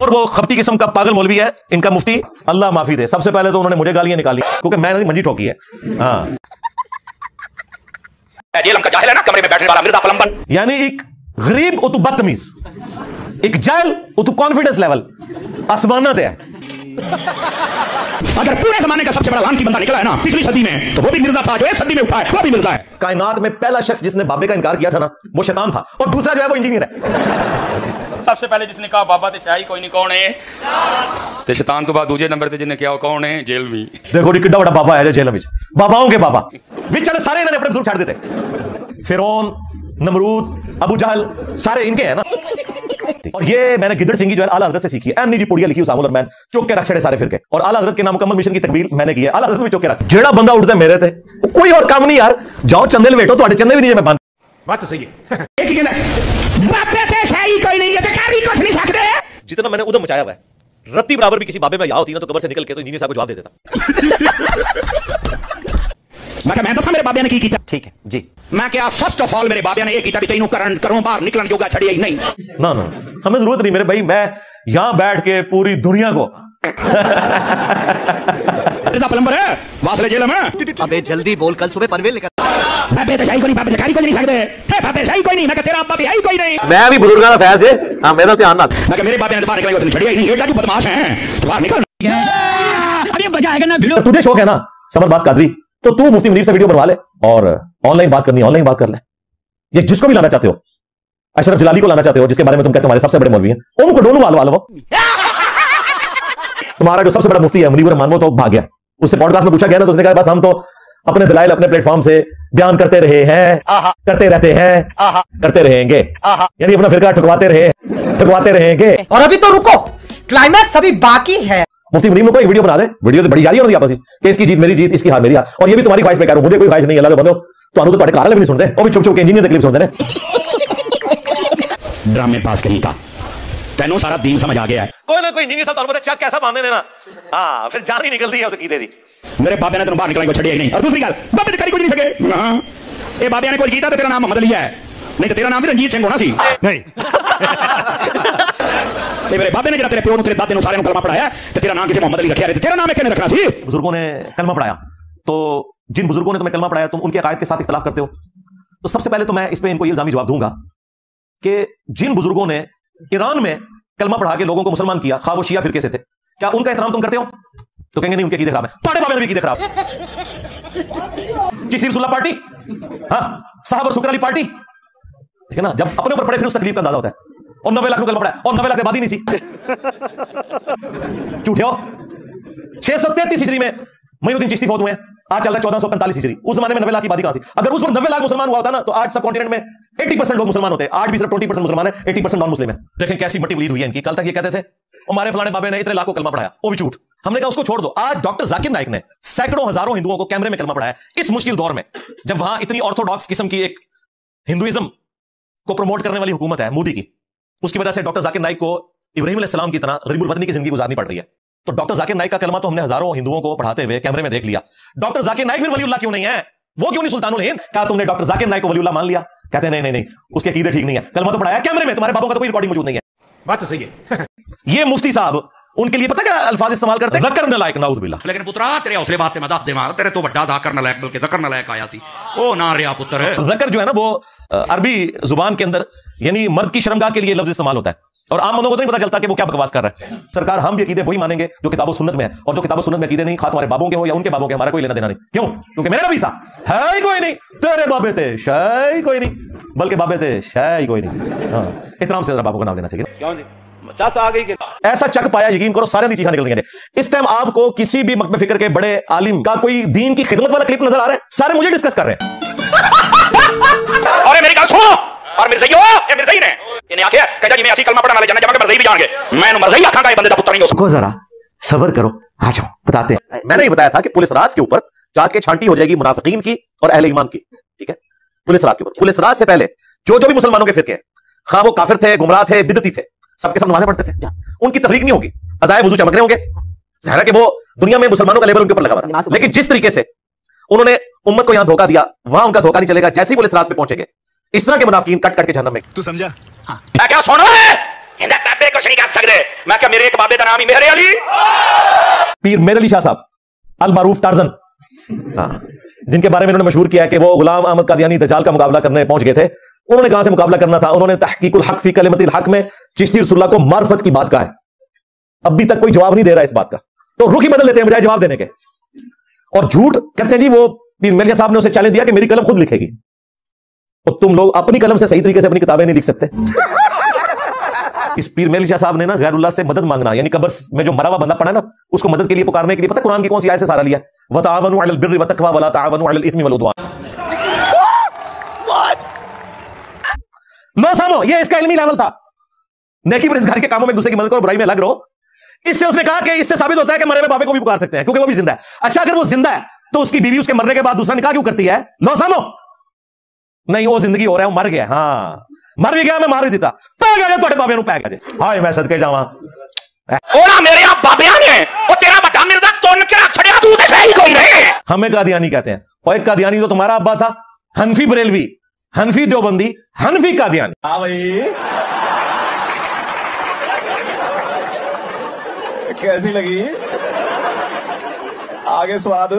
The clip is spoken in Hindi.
और वो खपती किस्म का पागल मौलवी है इनका मुफ्ती, अल्लाह माफी दे। सबसे पहले तो उन्होंने मुझे गालियां निकाली क्योंकि मैंने मंजी ठोकी है। हाँ, जेलम का जाहिल है ना, कमरे में बैठने वाला मिर्जा पलंबर, यानी एक गरीब और तू बदतमीज, एक जाहिल और तू कॉन्फिडेंस लेवल आसमाना ते है। अगर पूरे जमाने का सबसे बड़ा लानती बंदा निकला है ना पिछली सदी में, तो वो भी मिर्जा था। जो इस सदी में उठा है वो भी मिर्जा है। कायनात में पहला शख्स जिसने बाबे का इनकार किया था ना, वो शैतान था, और दूसरा जो है वो इंजीनियर है। सबसे पहले जिसने कहा बाबा ते शाही कोई नहीं, कौन है? ते शैतान तो बाद दूसरे नंबर ते जिन्हें किया कौन है? जेल में। देखो जी कितना बड़ा बाबा है जेल में, बाबाओं के बाबा विच सारे इन्होंने अपने बुजुर्ग छाड़ देते। फिरौन, नमरूद, अबू जहल सारे इनके हैं ना। और ये मैंने गिदड़ सिंह जो है आला हजरत से सीखी है। एमनी जी पुड़िया लिखी उसामुल अरमान, चौक के रख छड़े सारे फिरके, और आला हजरत के नामुकम्मल मिशन की तकमील मैंने की है। आला हजरत में चौक के रख, जेड़ा बंदा उठता है मेरे थे कोई और काम नहीं यार, जाओ चंदे लेटो, तुम्हारे चंदे भी नहीं मैं बंद। बात तो सही है। बाबे ते शाही कोई नहीं है, तो कारी कुछ नहीं सकते। जितना मैंने उधम मचाया हुआ है, रत्ती बराबर भी किसी बाबे में या होती ना तो कब्र से निकल के तो इंजीनियर साहब को जवाब दे देता। मैं दसा मेरे बाबे ने की किया। ठीक है जी। मैं क्या फर्स्ट ऑफ ऑल मेरे बाबे ने एक किया भी तेनों करों बाहर निकलन जोगा छड़ी ही नहीं। ना ना, हमें जरूरत नहीं मेरे भाई, मैं यहां बैठ के पूरी दुनिया को पलंबर है वासले जेल में। अबे जल्दी बोल, कल सुबह पनवेल निकल। बाबे शाही कोई नहीं, बाबे कारी कोई नहीं सकते। हे बाबे शाही कोई नहीं, मैं तेरा बाबे शाही कोई नहीं। मैं भी बुजुर्गां दा फैज है। हां मेरा ध्यान ना, मैं मेरे बाबे ने बाहर निकलेंगे तो छड़ी ही नहीं। ये बदमाश हैं, तो बाहर निकल। अरे बजा है ना वीडियो। तुझे शौक है ना समर बास कादरी, तो तू मुफ्ती मुनीर से वीडियो बनवा ले और ऑनलाइन बात करनी, ऑनलाइन बात कर ले। ये जिसको भी लाना चाहते हो, अशरफ जलाली को लाना चाहते हो जिसके बारे में तुम कहते हो हमारे सबसे बड़े मौलवी हैं, उनको दोनों वाल वाल। वो तुम्हारा जो सबसे बड़ा मुफ्ती है मुनीर रहमान, वो तो भाग गया। उससे पॉडकास्ट में पूछा गया ना तो उसने कहा बस हम तो अपने दलाइल अपने प्लेटफॉर्म से बयान करते रहे हैं, करते रहते हैं, करते रहेंगे, यानी अपना फिरका ठुकवाते रहेंगे। और अभी तो रुको, क्लाइमैक्स अभी बाकी है। मुफ्ती मुनीर को एक वीडियो बना दे, वीडियो तो बड़ी जारी होती है आपस में कि इसकी जीत मेरी जीत, इसकी हार मेरी हार। और ये भी तुम्हारी ख्वाहिश में कह रहा हूं, मुझे कोई ख्वाहिश नहीं है। अल्लाह के बंदो तो तुम्हारे कार भी नहीं सुनते, वो भी चुप चुप के इंजीनियर तकलीफ सुनते हैं। ड्रामे पास कहीं का तेनों सारा दीन समझ आ गया है। कोई ना कोई इंजीनियर साहब तुम्हारे चेक कैसा बांधने देना, हां फिर जान ही निकलती है उसकी दे दी। मेरे बाबे ने तेन बाहर निकलने को छड़ी ही नहीं। और दूसरी गल, बाबे ने करी कुछ नहीं सके। हां ए बाबे ने कोई कीता तो तेरा नाम मोहम्मद लिया है, नहीं तो तेरा नाम भी रंजीत सिंह होना सी। नहीं मेरे बाबे ने जरा तेरे प्यो तेरे दादे ने सारे कलमा पढ़ाया तो तेरा नाम किसी मोहम्मद अली रखा, तेरा नाम क्या रखना सी। बुजुर्गों ने कलमा पढ़ाया, तो जिन बुजुर्गों ने तुम्हें कलमा पढ़ाया तुम उनके अकायद के साथ इख्तिलाफ करते हो, तो सबसे पहले तो मैं इस पे इनको इल्जामी जवाब दूंगा कि जिन बुजुर्गों ने ईरान में कलमा पढ़ा के लोगों को मुसलमान किया, खा वो शिया फिरके से थे, क्या उनका एहतराम तुम करते हो? तो कहेंगे नहीं उनके कीदे खराब है। बड़े बाबे ने भी कीदे खराब। चिश्ती रसूलुल्लाह पार्टी, हाँ साहब और शुक्र अली पार्टी, ठीक है ना, जब अपने ऊपर पड़े फिर उस तकलीफ का अंदाजा होता है। और 90 लाख कलमा पड़ा और 90 लाख आबादी नहीं सी, झूठे हो। 633 हिजरी में मोइनुद्दीन चिश्ती फौत हुए हैं, आज चल रहा है 1445 हिजरी। उस जमाने में 90 लाख की आबादी कहां थी? अगर उस वक्त 90 लाख मुसलमान हुआ होता ना तो आज सब कॉन्टिनेंट में 80% लोग मुसलमान होते हैं। आज भी सिर्फ 20% मुसलमान है, 80% नॉन मुस्लिम है। देखें कैसी मट्टी बुलीद हुई है इनकी। कल तक ये कहते थे हमारे फलाने बाबे ने इतने लाख को कलमा पढ़ाया, वो भी झूठ। हमने कहा उसको छोड़ दो। आज डॉक्टर जाकिर नाइक ने सैकड़ों हजारों हिंदुओं को कैमरे में कलमा पढ़ाया इस मुश्किल दौर में, जब वहां इतनी ऑर्थोडॉक्स किस्म की एक हिंदुइज्म को प्रमोट करने वाली हुकूमत है मोदी की। उसकी वजह से डॉक्टर जाकिर नाइक को इब्राहिम अलैहिस्सलाम की तरह गरीबुल वतनी की जिंदगी गुजारनी पड़ रही है। तो डॉक्टर जाकिर नाइक का कलमा तो हमने हजारों हिंदुओं को पढ़ाते हुए कैमरे में देख लिया। डॉक्टर जाकिर नाइक फिर वलीउल्लाह क्यों नहीं है? वो क्यों नहीं सुल्तानुल हिंद? क्या तुमने डॉक्टर जाकिर नाइक को वलीउल्लाह मान लिया? कहते नहीं नहीं नहीं, उसके अकीदे ठीक नहीं है, कलमा तो पढ़ाया कैमरे में, तुम्हारे बापों का तो कोई रिकॉर्डिंग मौजूद नहीं है। बात तो सही है। ये मुफ्ती साहब उनके लिए पता क्या अल्फाज इस्तेमाल करते हैं? ज़कर नलायक, नाउज़ बिल्लाह। लेकिन पुत्रा तेरे हौसले वास्ते मैं दस देवां, तेरे तो बड़ा ज़कर नलायक बल्कि ज़कर नलायक आया सी। ओ ना रिया पुत्र। ज़कर जो है ना वो अरबी जुबान के अंदर यानी मर्द की शर्मगाह के लिए लफ्ज इस्तेमाल होता है, और आम बंदों को तो नहीं पता चलता कि वो क्या बकवास कर रहा है। सरकार हम भी अकीदे वही मानेंगे जो किताबो सुन्नत में है, और जो किताबो सुन्नत में अकीदे नहीं, खा तुम्हारे बाबों के हो या उनके बाबों के, हमारा कोई लेना देना नहीं। क्यों? क्योंकि मेरा नबी सा है ही कोई नहीं, तेरे बाबे थे शाही कोई नहीं, बल्कि बाबे थे शाही कोई नहीं। हाँ, इतराम से जरा बाबों का नाम लेना चाहिए। क्यों जी मचास आ गई। ऐसा चक पाया, यकीन करो सारे चीखा निकल गए। इस टाइम आपको किसी भी मकबे फिक्र के बड़े आलिम का कोई दीन की खिदमत वाला क्लिप नजर आ रहा है? सारे मुझे डिस्कस कर रहे हैं। अरे मेरी बात सुनो, और मिर्ज़ई हो, ये मिर्ज़ई ने इन्हें आखे कहता जी मैं ऐसी कलमा पढ़ने वाले जन्नत जाके मिर्ज़ई भी जान गए। मैं मिर्ज़ई आखांगा ये बंदे दा पुत्र नहीं हो। उसको जरा सब्र करो, आ जाओ बताते हैं। मैंने ये बताया था कि पुलिस रात के ऊपर जाके छांटी हो जाएगी मुनाफिकीन की और अहले ईमान की, ठीक है? पुलिस रात के ऊपर, पुलिस रात से पहले जो जो भी मुसलमानों के फिरके, खा वो काफिर थे, गुमराह थे, बिदती थे, सबके सब नमाज़ें पढ़ते थे, उनकी तफरीक नहीं होगी, अज़ाए वुज़ू चमक रहे होंगे। ज़ाहिर है कि वो दुनिया में मुसलमानों का लेबल उनके ऊपर लगा हुआ था, लेकिन जिस तरीके से उन्होंने उम्मत को यहां धोखा दिया, वहां उनका धोखा नहीं चलेगा। जैसे ही पुलिस रात पे पहुंचेंगे, इस तरह के मुनाफिकीन कट कट के जहन्नम में। तू समझा? हाँ। क्या सुन रहा है? कहंदा बाबे कुछ नहीं कर सकते। मैं क्या मेरे एक बाबे का नाम ही मेहरे अली। पीर मेहर अली शाह साहब अल मारूफ टार्जन, हाँ, जिनके बारे में उन्होंने मशहूर किया कि वो गुलाम अहमद कादियानी दज्जाल का मुकाबला करने पहुंच गए थे। उन्होंने कहां से मुकाबला करना था? उन्होंने तहकीकुल हक फी कलिमतिल हक में चिश्ती रसूलुल्लाह को मार्फत की बात कहा है। अभी तक कोई जवाब नहीं दे रहा इस बात का, तो रुख ही बदल लेते हैं बजाय जवाब देने के। और झूठ कहते हैं जी वो पीर मेहर साहब ने उसे चैलेंज दिया कि मेरी कलम खुद लिखेगी। तो तुम लोग अपनी कलम से सही तरीके से अपनी किताबें नहीं लिख सकते। इस पीर मेहर शाह साहब ने ना गैरुल्लाह से मदद मांगना, यानी कब्र में जो मरा हुआ बंदा पड़ा ना, उसको मदद के लिए पुकारने के लिए पता कुरान की कौन सी आयत से सहारा लिया? वताअवनु अलल बिर्रि वत्तक़वा वला ताअवनु अलल इस्मि वल उद्वान। लो सामो, ये इसका इल्मी लेवल था। नेकी परहेज़गारी के कामों में एक दूसरे की मदद करो, बुराई में लग रहो। इससे उसने कहा कि इससे साबित होता है कि मरे हुए बाबे को भी पुकार सकते हैं, क्योंकि वो भी जिंदा है। अच्छा, अगर वो जिंदा है तो उसकी बीवी उसके मरने के बाद दूसरा निकाह क्यों करती है? लो सामो, नहीं वो जिंदगी हो रहा है, वो मर गया। हाँ, मर भी गया, मैं मार भी देता। तो बाबे नु पैक है, हाय मैं सदके जावा। ओना मेरे आप बाबिया ने वो तेरा बड़ा मिर्जा तोड़ के रख छड़िया, तू तो सही कोई नहीं। हमें कादियानी कहते हैं, और एक कादियानी तो तुम्हारा अब्बा था, हनफी बरेलवी, हनफी देवबंदी, हनफी कादियानी। हाँ भाई, कैसी लगी? आगे स्वाद